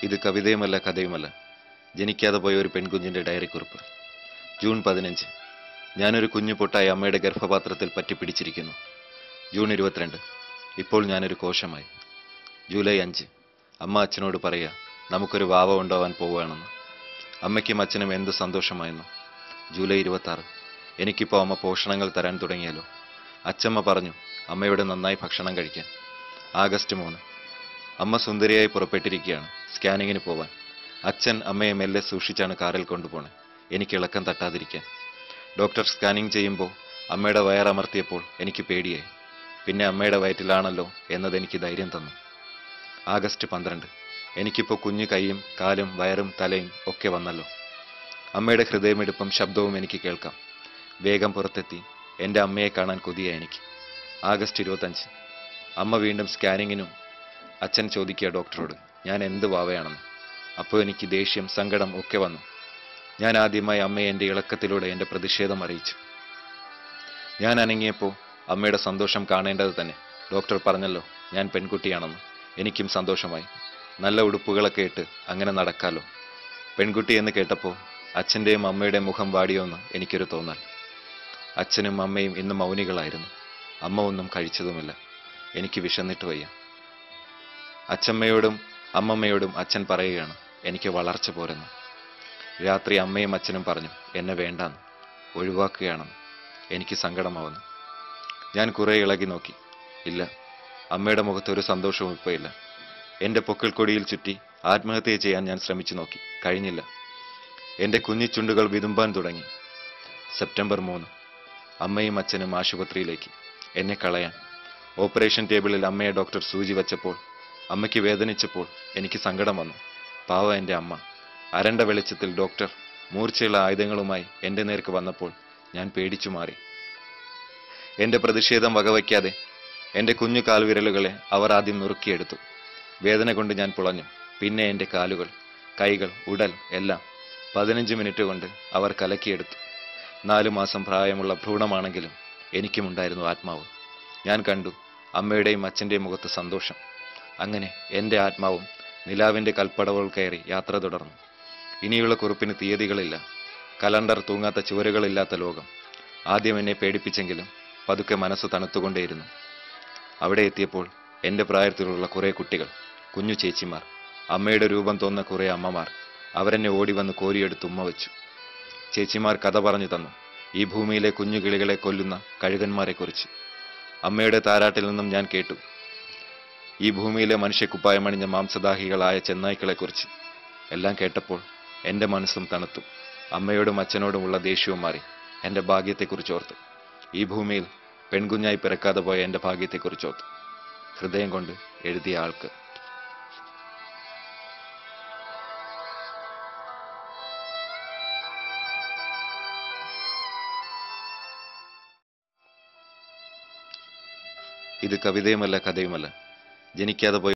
ഇത് കവിതയുമല്ല കഥയുമല്ല, ജനിക്കാതെ പോയ ഒരു പെൺകുഞ്ഞിൻ്റെ ഡയറിക്കുറിപ്പ്. ജൂൺ 15. ഞാനൊരു കുഞ്ഞു പൊട്ടായി അമ്മയുടെ ഗർഭപാത്രത്തിൽ പറ്റിപ്പിടിച്ചിരിക്കുന്നു. ജൂൺ 22. ഇപ്പോൾ ഞാനൊരു കോശമായി. ജൂലൈ 5. അമ്മ അച്ഛനോട് പറയുക, നമുക്കൊരു വാവ ഉണ്ടാവാൻ പോവുകയാണെന്ന്. അമ്മയ്ക്കും അച്ഛനും എന്ത് സന്തോഷമായിരുന്നു. ജൂലൈ 26. എനിക്കിപ്പോൾ അമ്മ പോഷണങ്ങൾ തരാൻ തുടങ്ങിയാലോ. അച്ഛമ്മ പറഞ്ഞു അമ്മയോട് നന്നായി ഭക്ഷണം കഴിക്കാൻ. ആഗസ്റ്റ് 3. അമ്മ സുന്ദരിയായി പുറപ്പെട്ടിരിക്കുകയാണ് സ്കാനിങ്ങിന് പോവാൻ. അച്ഛൻ അമ്മയെ മെല്ലെ സൂക്ഷിച്ചാണ് കാറിൽ കൊണ്ടുപോണേ, എനിക്ക് ഇളക്കം തട്ടാതിരിക്കാൻ. ഡോക്ടർ സ്കാനിങ് ചെയ്യുമ്പോൾ അമ്മയുടെ വയറമർത്തിയപ്പോൾ എനിക്ക് പേടിയായി. പിന്നെ അമ്മയുടെ വയറ്റിലാണല്ലോ എന്നതെനിക്ക് ധൈര്യം തന്നു. ആഗസ്റ്റ് 12. എനിക്കിപ്പോൾ കുഞ്ഞു കൈയും കാലും വയറും തലയും ഒക്കെ വന്നല്ലോ. അമ്മയുടെ ഹൃദയമിടിപ്പും ശബ്ദവും എനിക്ക് കേൾക്കാം. വേഗം പുറത്തെത്തി എൻ്റെ അമ്മയെ കാണാൻ കൊതിയായി എനിക്ക്. ആഗസ്റ്റ് 25. അമ്മ വീണ്ടും സ്കാനിങ്ങിനും. അച്ഛൻ ചോദിക്കുക ഡോക്ടറോട് ഞാൻ എന്ത് വാവയാണെന്ന്. അപ്പോൾ എനിക്ക് ദേഷ്യം സങ്കടം ഒക്കെ വന്നു. ഞാൻ ആദ്യമായി അമ്മയെ എൻ്റെ ഇളക്കത്തിലൂടെ എൻ്റെ പ്രതിഷേധം അറിയിച്ചു. ഞാൻ അനങ്ങിയപ്പോൾ അമ്മയുടെ സന്തോഷം കാണേണ്ടത് തന്നെ. ഡോക്ടർ പറഞ്ഞല്ലോ ഞാൻ പെൺകുട്ടിയാണെന്ന്. എനിക്കും സന്തോഷമായി. നല്ല ഉടുപ്പുകളൊക്കെ ഇട്ട് അങ്ങനെ നടക്കാലോ. പെൺകുട്ടി എന്ന് കേട്ടപ്പോൾ അച്ഛൻ്റെയും അമ്മയുടെയും മുഖം വാടിയോന്ന് എനിക്കൊരു തോന്നൽ. അച്ഛനും അമ്മയും ഇന്ന് മൗനികളായിരുന്നു. അമ്മ ഒന്നും കഴിച്ചതുമില്ല. എനിക്ക് വിശന്നിട്ട് വയ്യ. അച്ഛമ്മയോടും അമ്മമ്മയോടും അച്ഛൻ പറയുകയാണ് എനിക്ക് വളർച്ച പോരെന്ന്. രാത്രി അമ്മയും അച്ഛനും പറഞ്ഞു എന്നെ വേണ്ടാന്ന്, ഒഴിവാക്കുകയാണെന്ന്. എനിക്ക് സങ്കടമാവുന്നു. ഞാൻ കുറെ ഇളകി നോക്കി. ഇല്ല, അമ്മയുടെ മുഖത്ത് ഒരു സന്തോഷവും ഇപ്പോൾ ഇല്ല. എൻ്റെ പൊക്കിൾ കൊടിയിൽ ചുറ്റി ആത്മഹത്യ ചെയ്യാൻ ഞാൻ ശ്രമിച്ചു നോക്കി, കഴിഞ്ഞില്ല. എൻ്റെ കുഞ്ഞി ചുണ്ടുകൾ വിതുമ്പാൻ തുടങ്ങി. സെപ്റ്റംബർ 3. അമ്മയും അച്ഛനും ആശുപത്രിയിലേക്ക്, എന്നെ കളയാൻ. ഓപ്പറേഷൻ ടേബിളിൽ അമ്മയെ ഡോക്ടർ സൂചി വെച്ചപ്പോൾ അമ്മയ്ക്ക് വേദനിച്ചപ്പോൾ എനിക്ക് സങ്കടം വന്നു. പാവ എൻ്റെ അമ്മ. അരണ്ട വെളിച്ചത്തിൽ ഡോക്ടർ മൂർച്ചയുള്ള ആയുധങ്ങളുമായി എൻ്റെ നേർക്ക് വന്നപ്പോൾ ഞാൻ പേടിച്ചു മാറി. എൻ്റെ പ്രതിഷേധം വകവയ്ക്കാതെ എൻ്റെ കുഞ്ഞു കാൽവിരലുകളെ അവർ ആദ്യം നുറുക്കിയെടുത്തു. വേദന കൊണ്ട് ഞാൻ പുളഞ്ഞു. പിന്നെ എൻ്റെ കാലുകൾ, കൈകൾ, ഉടൽ എല്ലാം 15 മിനിറ്റ് കൊണ്ട് അവർ കലക്കിയെടുത്തു. 4 മാസം പ്രായമുള്ള ഭ്രൂണമാണെങ്കിലും എനിക്കുമുണ്ടായിരുന്നു ആത്മാവ്. ഞാൻ കണ്ടു അമ്മയുടെയും അച്ഛൻ്റെയും മുഖത്ത് സന്തോഷം. അങ്ങനെ എൻ്റെ ആത്മാവും നിലാവിൻ്റെ കൽപ്പടവുകൾ കയറി യാത്ര തുടർന്നു. ഇനിയുള്ള കുറിപ്പിന് തീയതികളില്ല. കലണ്ടർ തൂങ്ങാത്ത ചുവരുകളില്ലാത്ത ലോകം. ആദ്യം എന്നെ പേടിപ്പിച്ചെങ്കിലും പതുക്കെ മനസ്സ് തണുത്തുകൊണ്ടേയിരുന്നു. അവിടെ എത്തിയപ്പോൾ എൻ്റെ പ്രായത്തിലുള്ള കുറേ കുട്ടികൾ, കുഞ്ഞു ചേച്ചിമാർ, അമ്മയുടെ രൂപം തോന്നുന്ന കുറേ അമ്മമാർ. അവരെന്നെ ഓടി വന്ന് കോരിയെടുത്ത് ഉമ്മ വെച്ചു. ചേച്ചിമാർ കഥ പറഞ്ഞു തന്നു, ഈ ഭൂമിയിലെ കുഞ്ഞു കിളികളെ കൊല്ലുന്ന കഴുകന്മാരെക്കുറിച്ച്. അമ്മയുടെ താരാട്ടിൽ നിന്നും ഞാൻ കേട്ടു ഈ ഭൂമിയിലെ മനുഷ്യക്കുപ്പായമണിഞ്ഞ മാംസദാഹികളായ ചെന്നായ്ക്കളെക്കുറിച്ച്. എല്ലാം കേട്ടപ്പോൾ എൻ്റെ മനസ്സും തണുത്തു. അമ്മയോടും അച്ഛനോടുമുള്ള ദേഷ്യവും മാറി. എൻ്റെ ഭാഗ്യത്തെക്കുറിച്ചോർത്തു. ഈ ഭൂമിയിൽ പെൺകുഞ്ഞായി പിറക്കാതെ പോയ എൻ്റെ ഭാഗ്യത്തെക്കുറിച്ചോർത്തു. ഹൃദയം കൊണ്ട് എഴുതിയ ആൾക്ക്. ഇത് കവിതയുമല്ല കഥയുമല്ല, ജനിക്കാതെ പോയ